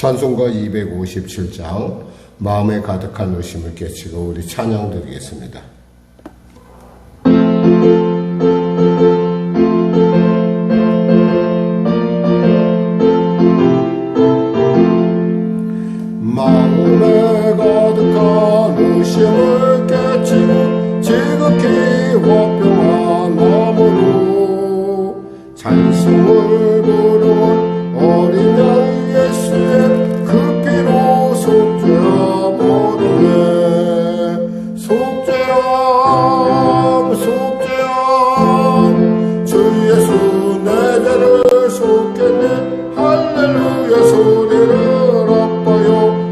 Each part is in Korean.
찬송가 257장 마음에 가득한 의심을 깨치고 우리 찬양 드리겠습니다. 마음에 가득한 의심을 깨치고 지극히 화평한 마음으로 찬송을 부르는 어린 양 예수의 그 피로 속죄함 얻으네. 속죄함 속죄함 주 예수 내 죄를 속겠네. 할렐루야 소리를 아파요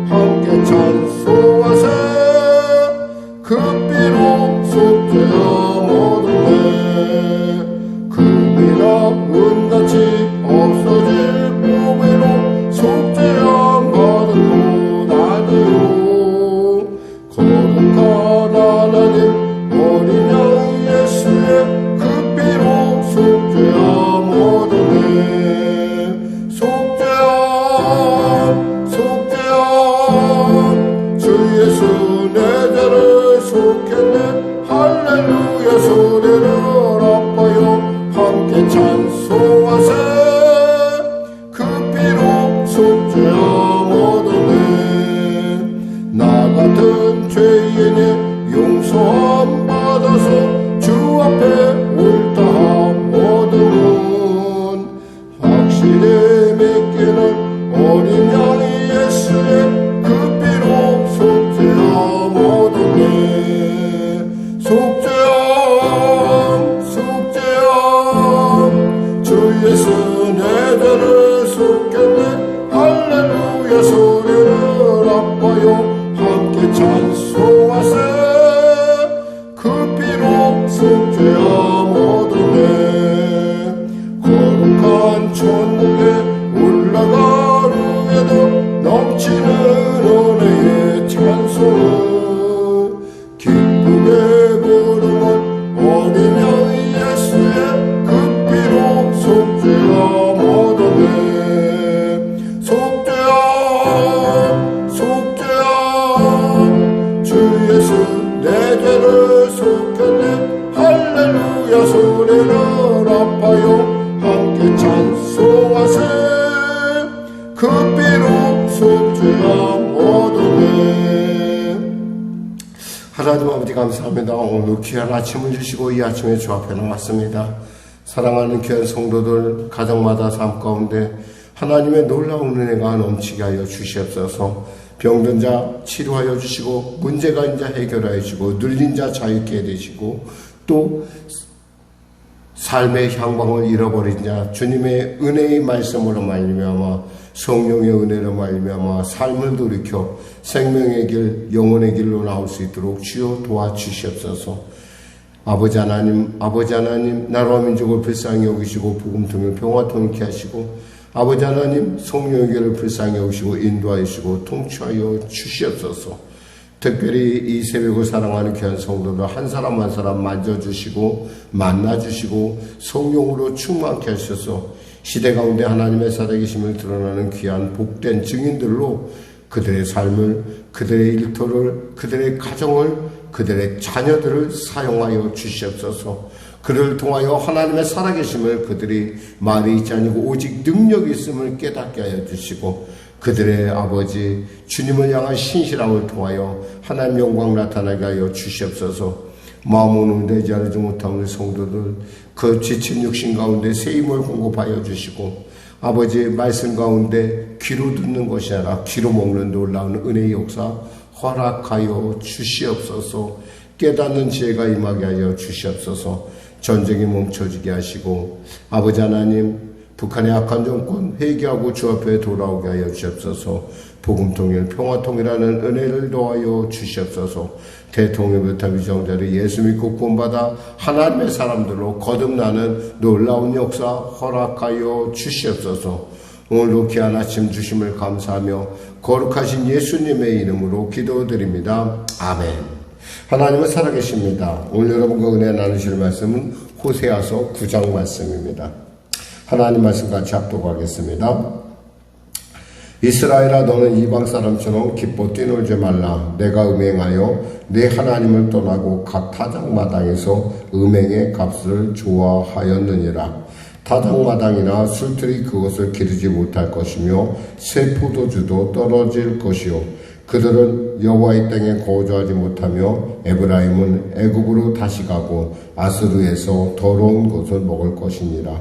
함께 찬송하세. 그 피로 속죄함 얻으네. 금이나 은같이 없어질 보배로 속죄함 받은 것 아니요. 거룩한 하나님 어린 양 예수의 그 피로 속죄함 얻으네. 속죄함 속죄함 주 예수 내 죄를 속했네. 할렐루야 소리를 아파요 함께 찬송하세. 그 피로 속죄함 얻으네. 나 같은 죄인이 용서함 받아서 주 앞에 옳다함 얻으면 확실히 믿기는 어린 양 예수의 그 피로 속죄함 얻으네. 속죄함 속죄함 주 예수 내 죄를 속겠네. 할렐루야 소리를 아파요 함께 찬송하세. 그 피로 속죄함 얻으네. 거룩한 천국에 올라간 후에도 넘치는 은혜의 찬송을 기쁘게 부르는 어린 양 예수의 그 피로 속죄함 얻으네. 속죄함 속죄함 주 예수 내 죄를 속했네. 할렐루야 소리를 아파요 함께 찬송하세. 그 피로 속죄함 얻으네. 하나님 아버지 감사합니다. 오늘 귀한 아침을 주시고 이 아침에 주 앞에 나왔습니다. 사랑하는 귀한 성도들 가정마다 삶 가운데 하나님의 놀라운 은혜가 넘치게 하여 주시옵소서. 병든 자 치료하여 주시고 문제가 있는 자 해결하여 주시고 눌린 자 자유케 해주시고 또 삶의 향방을 잃어버린 자 주님의 은혜의 말씀으로 말미암아 성령의 은혜로 말미암아 삶을 돌이켜 생명의 길 영혼의 길로 나올 수 있도록 주여 도와주시옵소서. 아버지 하나님 나라와 민족을 불쌍히 여기시고 복음통일 평화통일케 하시고 아버지 하나님 성령의 길을 불쌍히 여기시고 인도하여 주시고 통치하여 주시옵소서. 특별히 이 새벽을 사랑하는 귀한 성도들 한 사람 한 사람 만져주시고 만나주시고 성령으로 충만케 하셔서 시대 가운데 하나님의 살아계심을 드러나는 귀한 복된 증인들로 그들의 삶을 그들의 일터를 그들의 가정을 그들의 자녀들을 사용하여 주시옵소서. 그를 통하여 하나님의 살아계심을 그들이 말이 있지 아니고 오직 능력이 있음을 깨닫게 하여 주시고 그들의 아버지 주님을 향한 신실함을 통하여 하나님 영광 나타나게 하여 주시옵소서. 마음은 되지 않지 못하는 성도들 그 지친 육신 가운데 새 힘을 공급하여 주시고 아버지 말씀 가운데 귀로 듣는 것이 아니라 귀로 먹는 놀라운 은혜의 역사 허락하여 주시옵소서. 깨닫는 지혜가 임하게 하여 주시옵소서. 전쟁이 멈춰지게 하시고 아버지 하나님 북한의 악한 정권 회개하고 주 앞에 돌아오게 하여 주시옵소서. 복음통일 평화통일하는 은혜를 더하여 주시옵소서. 대통령부터 위정자를 예수 믿고 구원받아 하나님의 사람들로 거듭나는 놀라운 역사 허락하여 주시옵소서. 오늘도 귀한 아침 주심을 감사하며 거룩하신 예수님의 이름으로 기도드립니다. 아멘. 하나님은 살아계십니다. 오늘 여러분과 은혜 나누실 말씀은 호세아서 9장 말씀입니다. 하나님 말씀 같이 합독하겠습니다. 이스라엘아, 너는 이방 사람처럼 기뻐 뛰놀지 말라. 내가 음행하여 내 하나님을 떠나고 각 타작마당에서 음행의 값을 좋아하였느니라. 타작마당이나 술틀이 그것을 기르지 못할 것이며 새 포도주도 떨어질 것이요 그들은 여호와의 땅에 거주하지 못하며 에브라임은 애굽으로 다시 가고 아스루에서 더러운 것을 먹을 것이니라.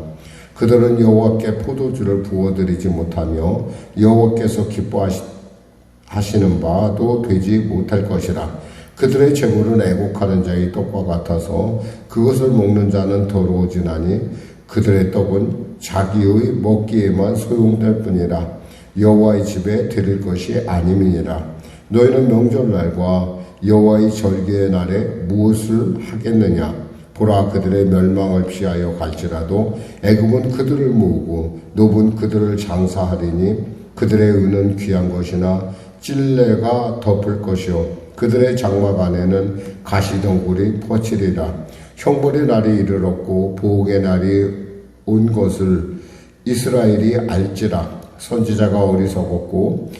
그들은 여호와께 포도주를 부어드리지 못하며 여호와께서 기뻐하시는 바도 되지 못할 것이라. 그들의 재물은 애곡하는 자의 떡과 같아서 그것을 먹는 자는 더러워지나니 그들의 떡은 자기의 먹기에만 소용될 뿐이라. 여호와의 집에 드릴 것이 아님이니라. 너희는 명절날과 여호와의 절기의 날에 무엇을 하겠느냐? 보라, 그들의 멸망을 피하여 갈지라도 애굽은 그들을 모으고 노분 그들을 장사하리니 그들의 은은 귀한 것이나 찔레가 덮을 것이요 그들의 장막 안에는 가시덩굴이 퍼치리라. 형벌의 날이 이르렀고 보응의 날이 온 것을 이스라엘이 알지라. 선지자가 어리석었고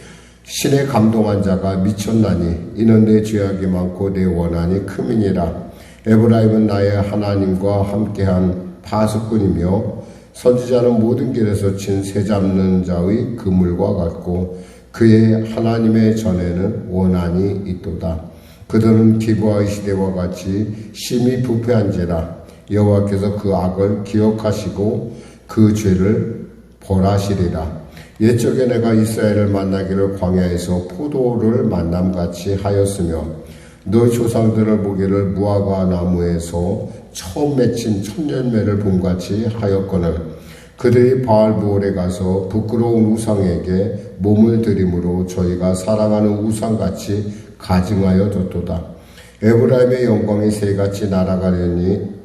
신에 감동한 자가 미쳤나니 이는 내 죄악이 많고 내 원한이 크민이라. 에브라임은 나의 하나님과 함께한 파수꾼이며 선지자는 모든 길에서 친 새 잡는 자의 그물과 같고 그의 하나님의 전에는 원한이 있도다. 그들은 기브아의 시대와 같이 심히 부패한지라. 여호와께서 그 악을 기억하시고 그 죄를 벌하시리라. 옛적에 내가 이스라엘을 만나기를 광야에서 포도를 만남같이 하였으며 너희 조상들을 보기를 무화과 나무에서 처음 맺힌 천년매를 봄같이 하였거늘 그들이 바알브올에 가서 부끄러운 우상에게 몸을 들임으로 저희가 사랑하는 우상같이 가증하여졌도다. 에브라임의 영광이 새같이 날아가리니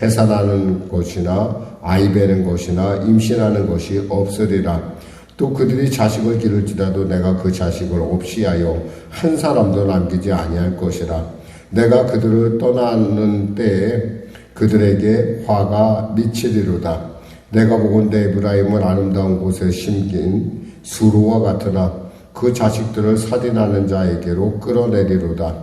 해산하는 것이나 아이 베는 것이나 임신하는 것이 없으리라. 또 그들이 자식을 기를지라도 내가 그 자식을 없이 하여 한 사람도 남기지 아니할 것이라. 내가 그들을 떠나는 때에 그들에게 화가 미치리로다. 내가 보건대 에브라임은 아름다운 곳에 심긴 수로와 같으나 그 자식들을 살인하는 자에게로 끌어내리로다.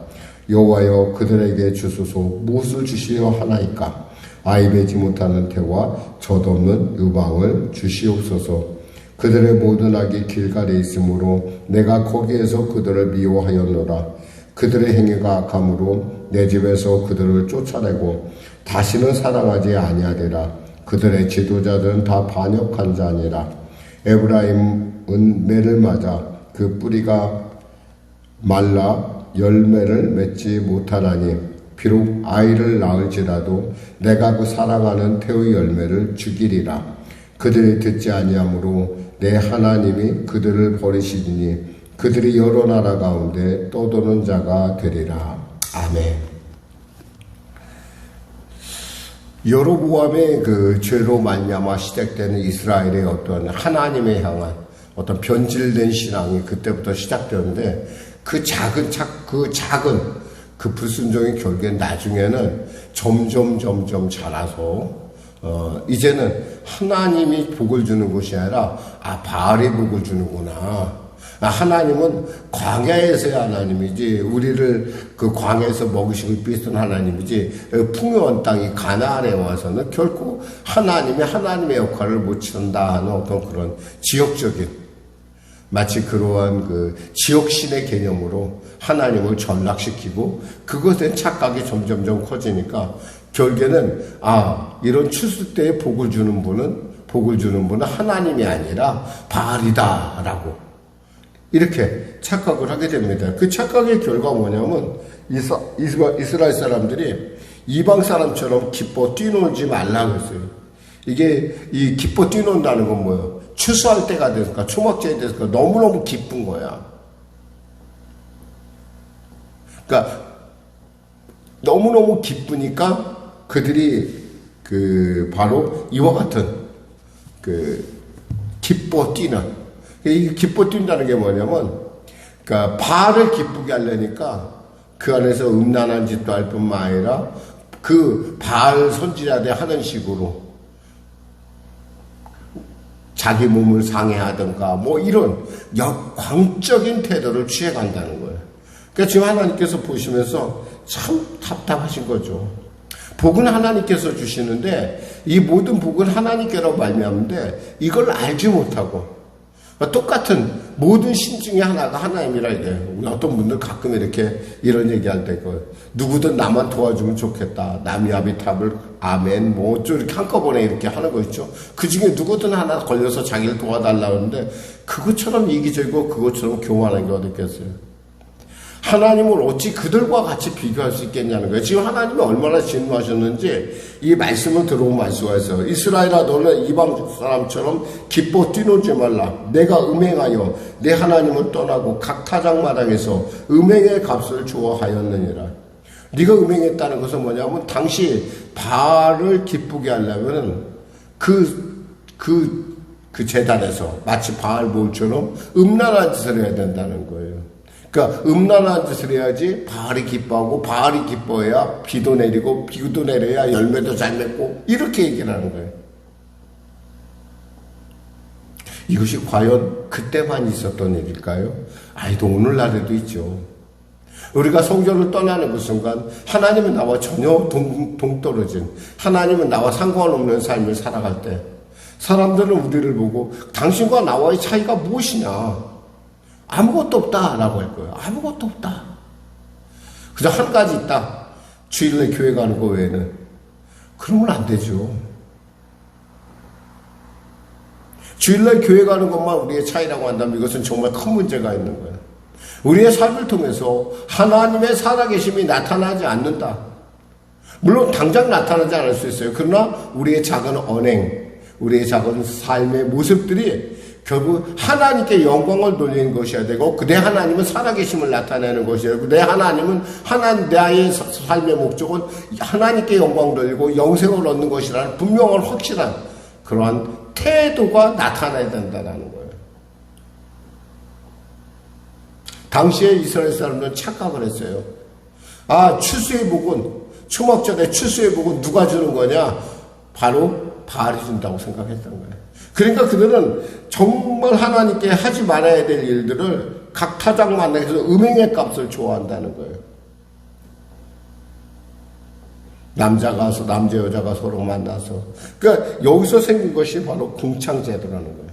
여호와여, 그들에게 주소서. 무엇을 주시려 하나이까? 아이 베지 못하는 태와 젖없는 유방을 주시옵소서. 그들의 모든 악이 길갈에 있으므로 내가 거기에서 그들을 미워하였노라. 그들의 행위가 악함으로 내 집에서 그들을 쫓아내고 다시는 사랑하지 아니하리라. 그들의 지도자들은 다 반역한 자니라. 에브라임은 매를 맞아 그 뿌리가 말라 열매를 맺지 못하나니 비록 아이를 낳을지라도 내가 그 사랑하는 태의 열매를 죽이리라. 그들이 듣지 아니하므로 내 하나님이 그들을 버리시리니 그들이 여러 나라 가운데 떠도는 자가 되리라. 아멘. 여로보암의 그 죄로 말미암아 시작되는 이스라엘의 어떤 하나님에 향한 어떤 변질된 신앙이 그때부터 시작되는데 그 작은 그 불순종의 결국엔 나중에는 점점 자라서 이제는 하나님이 복을 주는 것이 아니라 바알이 복을 주는구나. 하나님은 광야에서의 하나님이지 우리를 그 광야에서 먹으시고 삐쓴 하나님이지 풍요한 땅이 가나안에 와서는 결코 하나님의 역할을 못 친다 하는 어떤 그런 지역적인 마치 그러한 그 지역신의 개념으로 하나님을 전락시키고 그것에 착각이 점점 커지니까 결국에는 이런 추수 때에 복을 주는 분은 하나님이 아니라 바알이다라고 이렇게 착각을 하게 됩니다. 그 착각의 결과 뭐냐면 이스라엘 사람들이 이방 사람처럼 기뻐 뛰놀지 말라고 했어요. 이게 이 기뻐 뛰논다는 건 뭐예요? 추수할 때가 됐을까 초막제에 됐을까 너무너무 기쁜 거야. 그러니까 너무너무 기쁘니까 그들이 바로 이와 같은 기뻐 뛰는 이 기뻐 뛴다는 게 뭐냐면 그러니까 바알을 기쁘게 하려니까 그 안에서 음란한 짓도 할 뿐만 아니라 그 바알 선지자들 하는 식으로 자기 몸을 상해하든가 뭐 이런 역광적인 태도를 취해간다는 거예요. 그러니까 지금 하나님께서 보시면서 참 답답하신 거죠. 복은 하나님께서 주시는데 이 모든 복은 하나님께로 말미암는데 이걸 알지 못하고 똑같은 모든 신 중에 하나가 하나님이라 이래요. 우리 어떤 분들 가끔 이렇게 이런 얘기할 때 누구든 나만 도와주면 좋겠다. 나미아비탑을 아멘 뭐 좀 이렇게 한꺼번에 이렇게 하는 거 있죠. 그 중에 누구든 하나 걸려서 자기를 도와달라고 하는데 그것처럼 이기적이고 그것처럼 교만한 게 어디 있겠어요. 하나님을 어찌 그들과 같이 비교할 수 있겠냐는 거예요. 지금 하나님이 얼마나 진노하셨는지 이 말씀을 들어보면 알 수가 있어요. 이스라엘아 너는 이방 사람처럼 기뻐 뛰놀지 말라. 내가 음행하여 내 하나님을 떠나고 각 타작마당에서 음행의 값을 주어하였느니라. 네가 음행했다는 것은 뭐냐면 당시 바알을 기쁘게 하려면 그 제단에서 마치 바알 몰처럼 음란한 짓을 해야 된다는 거예요. 그러니까 음란한 짓을 해야지 바알이 기뻐하고 바알이 기뻐해야 비도 내리고 비도 내려야 열매도 잘 맺고 이렇게 얘기를 하는 거예요. 이것이 과연 그때만 있었던 일일까요? 아이도 오늘날에도 있죠. 우리가 성전을 떠나는 그 순간 하나님은 나와 전혀 동떨어진 하나님은 나와 상관없는 삶을 살아갈 때 사람들은 우리를 보고 당신과 나와의 차이가 무엇이냐? 아무것도 없다라고 할 거예요. 아무것도 없다. 그저 한 가지 있다. 주일날 교회 가는 거 외에는. 그러면 안 되죠. 주일날 교회 가는 것만 우리의 차이라고 한다면 이것은 정말 큰 문제가 있는 거예요. 우리의 삶을 통해서 하나님의 살아계심이 나타나지 않는다. 물론 당장 나타나지 않을 수 있어요. 그러나 우리의 작은 언행, 우리의 작은 삶의 모습들이 결국 하나님께 영광을 돌리는 것이어야 되고 내 하나님은 살아계심을 나타내는 것이어야 되고 내 하나님은 나의 삶의 목적은 하나님께 영광을 돌리고 영생을 얻는 것이라는 분명한 확실한 그러한 태도가 나타나야 된다는 거예요. 당시에 이스라엘 사람들은 착각을 했어요. 추수의 복은 초막절에 추수의 복은 누가 주는 거냐? 바로 바알이 준다고 생각했던 거예요. 그러니까 그들은 정말 하나님께 하지 말아야 될 일들을 각 타작마당에서 음행의 값을 좋아한다는 거예요. 남자 여자가 서로 만나서. 그러니까 여기서 생긴 것이 바로 궁창제도라는 거예요.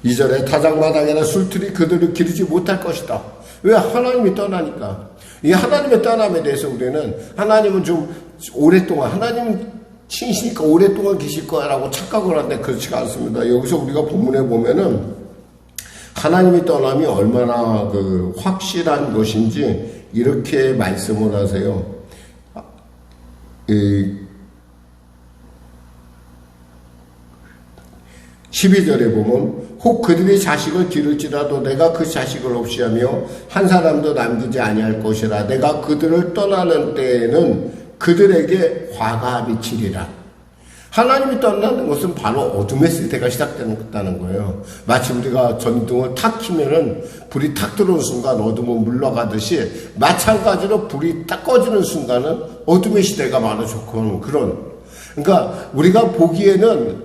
2절에 타작마당에나 술틀이 그들을 기르지 못할 것이다. 왜? 하나님이 떠나니까. 이 하나님의 떠남에 대해서 우리는 하나님은 좀 오랫동안 하나님은 신이시니까 오랫동안 계실 거라고 착각을 하는데 그렇지가 않습니다. 여기서 우리가 본문에 보면은 하나님의 떠남이 얼마나 확실한 것인지 이렇게 말씀을 하세요. 12절에 보면 혹 그들이 자식을 기를지라도 내가 그 자식을 없이 하며 한 사람도 남기지 아니할 것이라. 내가 그들을 떠나는 때에는 그들에게 화가 미치리라. 하나님이 떠나는 것은 바로 어둠의 시대가 시작된다는 거예요. 마치 우리가 전등을 탁 켜면은 불이 탁 들어오는 순간 어둠은 물러가듯이 마찬가지로 불이 딱 꺼지는 순간은 어둠의 시대가 바로 좋고 그런. 그러니까 우리가 보기에는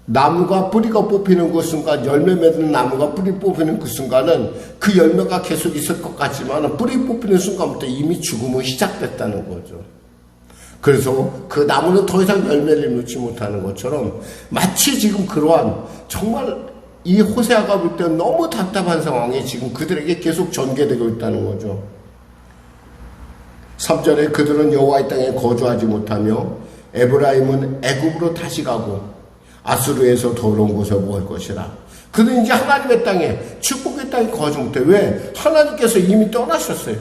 나무가 뿌리가 뽑히는 그 순간, 열매 맺는 나무가 뿌리 뽑히는 그 순간은 그 열매가 계속 있을 것 같지만 뿌리 뽑히는 순간부터 이미 죽음은 시작됐다는 거죠. 그래서 그 나무는 더 이상 열매를 놓지 못하는 것처럼 마치 지금 그러한 정말 이 호세아가 볼 때 너무 답답한 상황이 지금 그들에게 계속 전개되고 있다는 거죠. 3절에 그들은 여호와의 땅에 거주하지 못하며 에브라임은 애굽으로 다시 가고 아수르에서 더러운 곳에 모을 것이라. 그들은 이제 하나님의 땅에 축복의 땅에 거주 못해. 왜? 하나님께서 이미 떠나셨어요.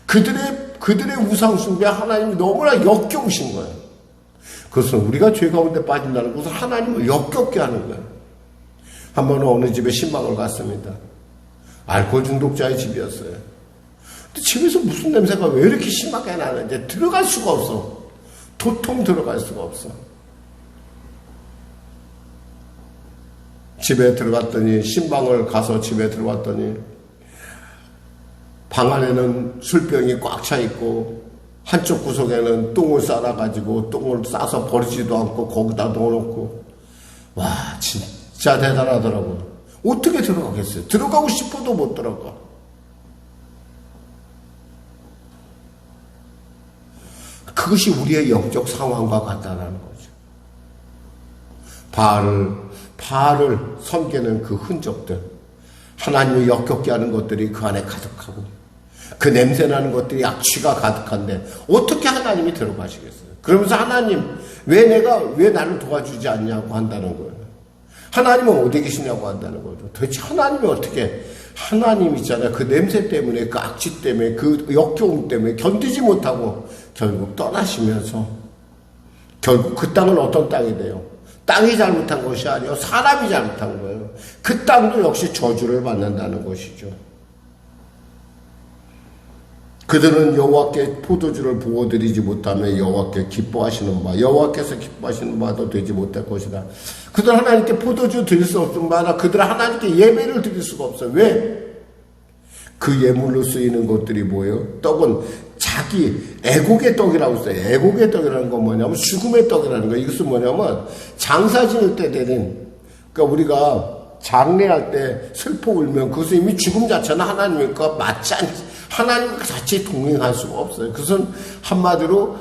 그들의 우상 숭배 하나님이 너무나 역겨우신 거예요. 그것은 우리가 죄 가운데 빠진다는 것은 하나님을 역겹게 하는 거예요. 한 번은 어느 집에 신방을 갔습니다. 알코올 중독자의 집이었어요. 근데 집에서 무슨 냄새가 왜 이렇게 심하게 나는지 들어갈 수가 없어. 도통 들어갈 수가 없어. 집에 들어갔더니 신방을 가서 집에 들어갔더니 방 안에는 술병이 꽉 차 있고 한쪽 구석에는 똥을 싸놔가지고 똥을 싸서 버리지도 않고 거기다 넣어놓고. 와, 진짜 대단하더라고요. 어떻게 들어가겠어요? 들어가고 싶어도 못 들어가. 그것이 우리의 영적 상황과 같다는 거죠. 바알을 섬기는 그 흔적들, 하나님을 역겹게 하는 것들이 그 안에 가득하고, 그 냄새나는 것들이 악취가 가득한데 어떻게 하나님이 들어가시겠어요? 그러면서 하나님 왜 나를 도와주지 않냐고 한다는 거예요. 하나님은 어디 계시냐고 한다는 거죠. 도대체 하나님이 어떻게, 하나님 있잖아요. 그 냄새 때문에, 그 악취 때문에, 그 역겨움 때문에 견디지 못하고 결국 떠나시면서 결국 그 땅은 어떤 땅이 돼요? 땅이 잘못한 것이 아니요, 사람이 잘못한 거예요. 그 땅도 역시 저주를 받는다는 것이죠. 그들은 여호와께 포도주를 부어드리지 못하면 여호와께 기뻐하시는 바, 여호와께서 기뻐하시는 바도 되지 못할 것이다. 그들은 하나님께 포도주 드릴 수 없는 바나 그들은 하나님께 예배를 드릴 수가 없어요. 왜? 그 예물로 쓰이는 것들이 뭐예요? 떡은 자기 애국의 떡이라고 써요. 애국의 떡이라는 건 뭐냐면 죽음의 떡이라는 거예요. 이것은 뭐냐면 장사 지낼 때 되는, 그러니까 우리가 장례할 때 슬퍼 울면 그것은 이미 죽음 자체는 하나님과 맞지 않지, 하나님과 같이 동행할 수가 없어요. 그것은 한마디로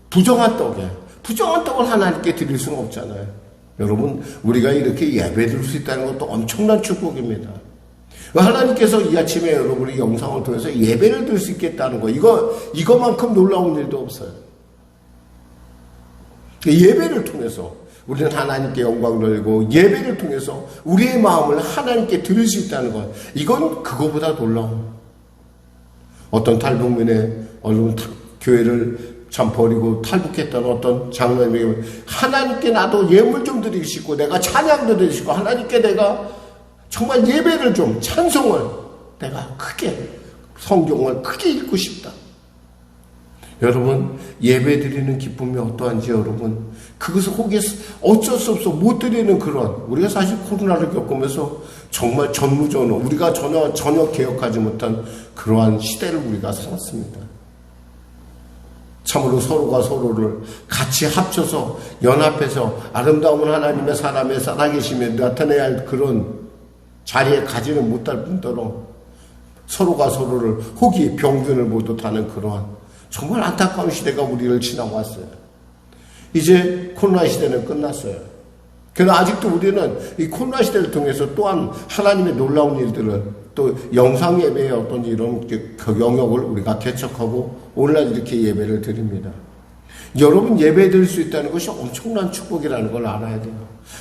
부정한 떡이에요. 부정한 떡을 하나님께 드릴 수는 없잖아요. 여러분, 우리가 이렇게 예배드릴 수 있다는 것도 엄청난 축복입니다. 하나님께서 이 아침에 여러분의 영상을 통해서 예배를 드릴 수 있겠다는 거, 이거만큼 놀라운 일도 없어요. 예배를 통해서 우리는 하나님께 영광을 돌리고, 예배를 통해서 우리의 마음을 하나님께 드릴 수 있다는 것, 이건 그거보다 놀라운. 어떤 탈북민의 교회를 참 버리고 탈북했던 어떤 장로님에게 하나님께 나도 예물 좀 드리고 싶고, 내가 찬양도 드리고 싶고, 하나님께 내가 정말 예배를 좀, 찬송을 내가 크게, 성경을 크게 읽고 싶다. 여러분, 예배 드리는 기쁨이 어떠한지 여러분, 그것을 혹시 어쩔 수 없어 못 드리는 그런, 우리가 사실 코로나를 겪으면서 정말 전무전후, 우리가 전혀 개혁하지 못한 그러한 시대를 우리가 살았습니다. 참으로 서로가 서로를 같이 합쳐서 연합해서 아름다운 하나님의 사람의 살아계시며 나타내야 할 그런 자리에 가지는 못할 뿐더러 서로가 서로를 혹이 병균을 보듯하는 그러한 정말 안타까운 시대가 우리를 지나왔어요. 이제 코로나 시대는 끝났어요. 그러나 아직도 우리는 이 코로나 시대를 통해서 또한 하나님의 놀라운 일들을, 또 영상 예배의 어떤 이런 영역을 우리가 개척하고 오늘날 이렇게 예배를 드립니다. 여러분, 예배 드릴 수 있다는 것이 엄청난 축복이라는 걸 알아야 돼요.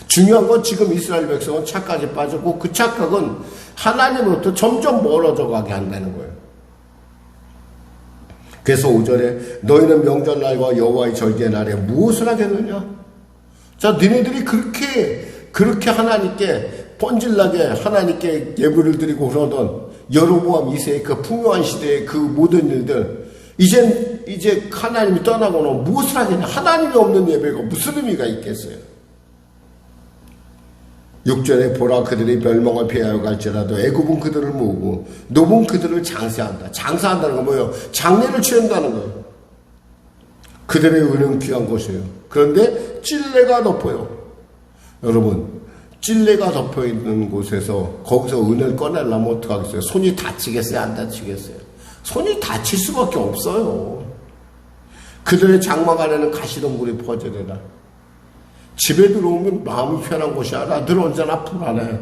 중요한 건 지금 이스라엘 백성은 착각에 빠졌고, 그 착각은 하나님으로부터 점점 멀어져 가게 한다는 거예요. 그래서 5절에 너희는 명절날과 여호와의 절기의 날에 무엇을 하겠느냐? 자, 너희들이 그렇게 하나님께 번질나게 하나님께 예물을 드리고 그러던 여로보암 2세의 그 풍요한 시대의 그 모든 일들, 이제 하나님이 떠나고는 무엇을 하겠냐? 하나님이 없는 예배가 무슨 의미가 있겠어요? 6절에 보라, 그들이 멸망을 피하여 갈지라도 애굽은 그들을 모으고 노은 그들을 장사한다. 장사한다는 건 뭐예요? 장례를 취한다는 거예요. 그들의 은은 귀한 것이에요. 그런데 찔레가 덮어요. 여러분, 찔레가 덮여있는 곳에서 거기서 은을 꺼내려면 어떡하겠어요? 손이 다치겠어요? 안 다치겠어요? 손이 다칠 수밖에 없어요. 그들의 장막 안에는 가시덤불이 퍼져대라. 집에 들어오면 마음이 편한 것이 아니라 늘 언제나 불안해.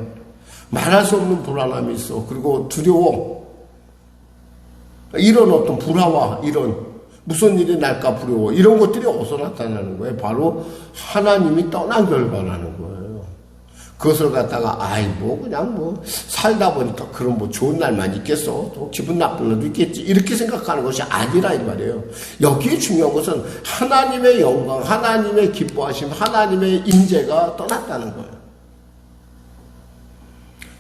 말할 수 없는 불안함이 있어. 그리고 두려워. 이런 어떤 불화와 이런 무슨 일이 날까 두려워. 이런 것들이 어디서 나타나는 거예요? 바로 하나님이 떠난 결과라는 거예요. 그것을 갖다가 그냥 살다 보니까 그런 좋은 날만 있겠어. 또 기분 나쁜 날도 있겠지. 이렇게 생각하는 것이 아니라 이 말이에요. 여기에 중요한 것은 하나님의 영광, 하나님의 기뻐하심, 하나님의 임재가 떠났다는 거예요.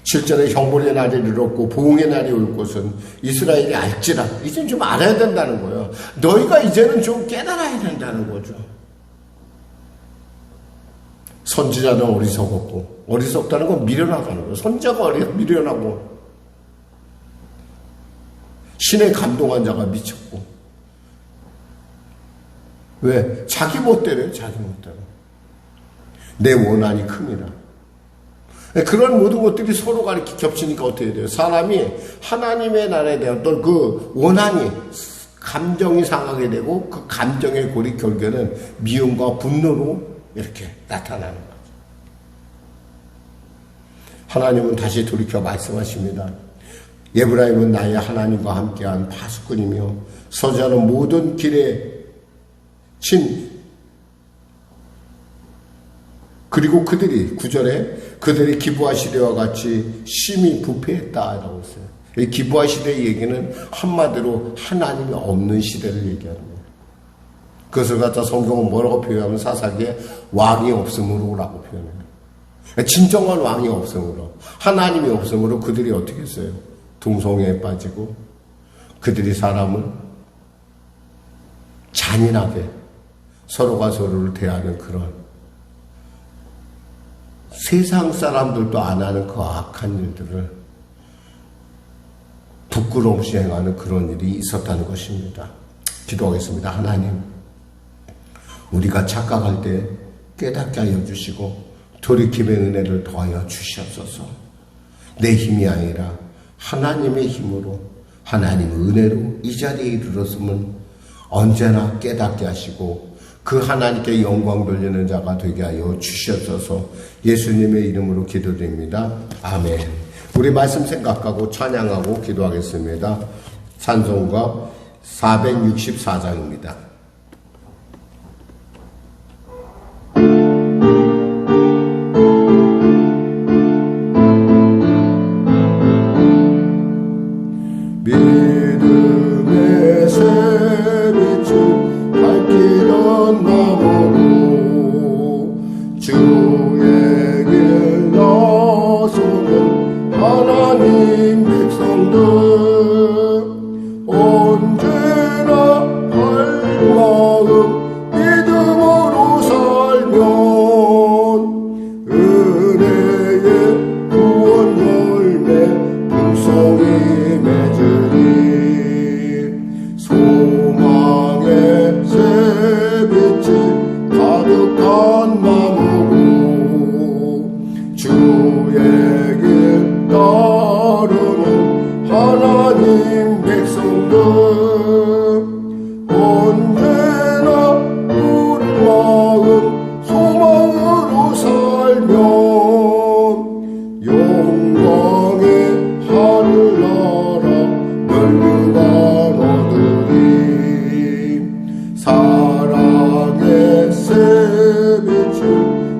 7절에 형벌의 날이 이르렀고 보응의 날이 올 것은 이스라엘이 알지라. 이제는 좀 알아야 된다는 거예요. 너희가 이제는 좀 깨달아야 된다는 거죠. 선지자는 어리석었고, 어리석다는 건 미련하다는 거예요. 선지자가 미련하고, 신에 감동한 자가 미쳤고, 왜? 자기 멋대로요. 자기 멋대로. 내 원한이 큽니다. 그런 모든 것들이 서로가 이렇게 겹치니까 어떻게 돼요? 사람이 하나님의 나라에 대한 어떤 그 원한이, 감정이 상하게 되고 그 감정의 고리 결과는 미움과 분노로 이렇게 나타나는 거죠. 하나님은 다시 돌이켜 말씀하십니다. 에브라임은 나의 하나님과 함께한 파수꾼이며 서자는 모든 길에 그리고 그들이 9절에 그들이 기브아 시대와 같이 심히 부패했다라고 했어요. 이 기브아 시대의 얘기는 한마디로 하나님이 없는 시대를 얘기하는 거예요. 그것을 갖다 성경은 뭐라고 표현하면 사사기에 왕이 없음으로라고 표현해요. 진정한 왕이 없음으로, 하나님이 없음으로 그들이 어떻게 했어요? 동성애에 빠지고 그들이 사람을 잔인하게 서로가 서로를 대하는 그런, 세상 사람들도 안 하는 그 악한 일들을 부끄러움 없이 행하는 그런 일이 있었다는 것입니다. 기도하겠습니다. 하나님, 우리가 착각할 때 깨닫게 하여 주시고 돌이킴의 은혜를 더하여 주시옵소서. 내 힘이 아니라 하나님의 힘으로, 하나님의 은혜로 이 자리에 이르렀음을 언제나 깨닫게 하시고 그 하나님께 영광 돌리는 자가 되게 하여 주시옵소서. 예수님의 이름으로 기도드립니다. 아멘. 우리 말씀 생각하고 찬양하고 기도하겠습니다. 찬송가 464장입니다. 믿음의 새빛을 밝히던 마음으로 주의 길 나서는 하나님 백성들, 언제나 밝은 마음 믿음으로 살면 은혜의 구원 열매 풍성히 맺으리. 소망의 새빛이 가득한 마음으로 주의 길 따르는 하나님 백성들, 언제나 우리 마음 소망으로 살면 영광의 하늘나라 멸류관 얻으리. 사랑의 새빛을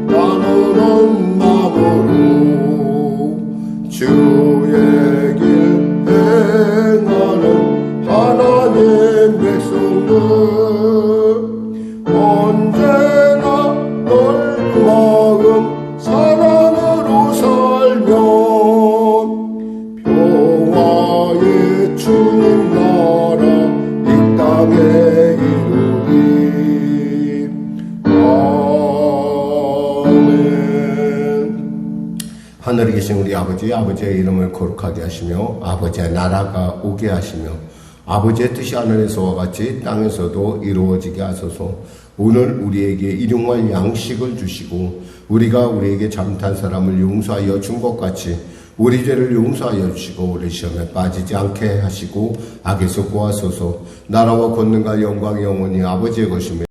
나누는 마음으로 주의 길 행하는 하나님 백성들, 언제나 넓은 마음 사랑으로 살면 평화의 주님 나라 이 땅에 이루리. 아멘. 하늘에 계신 우리 아버지, 아버지의 이름을 거룩하게 하시며 아버지의 나라가 오게 하시며 아버지의 뜻이 하늘에서와 같이 땅에서도 이루어지게 하소서. 오늘 우리에게 일용할 양식을 주시고 우리가 우리에게 잘못한 사람을 용서하여 준 것 같이 우리 죄를 용서하여 주시고 우리 시험에 빠지지 않게 하시고 악에서 구하소서. 나라와 권능과 영광이 영원히 아버지의 것이며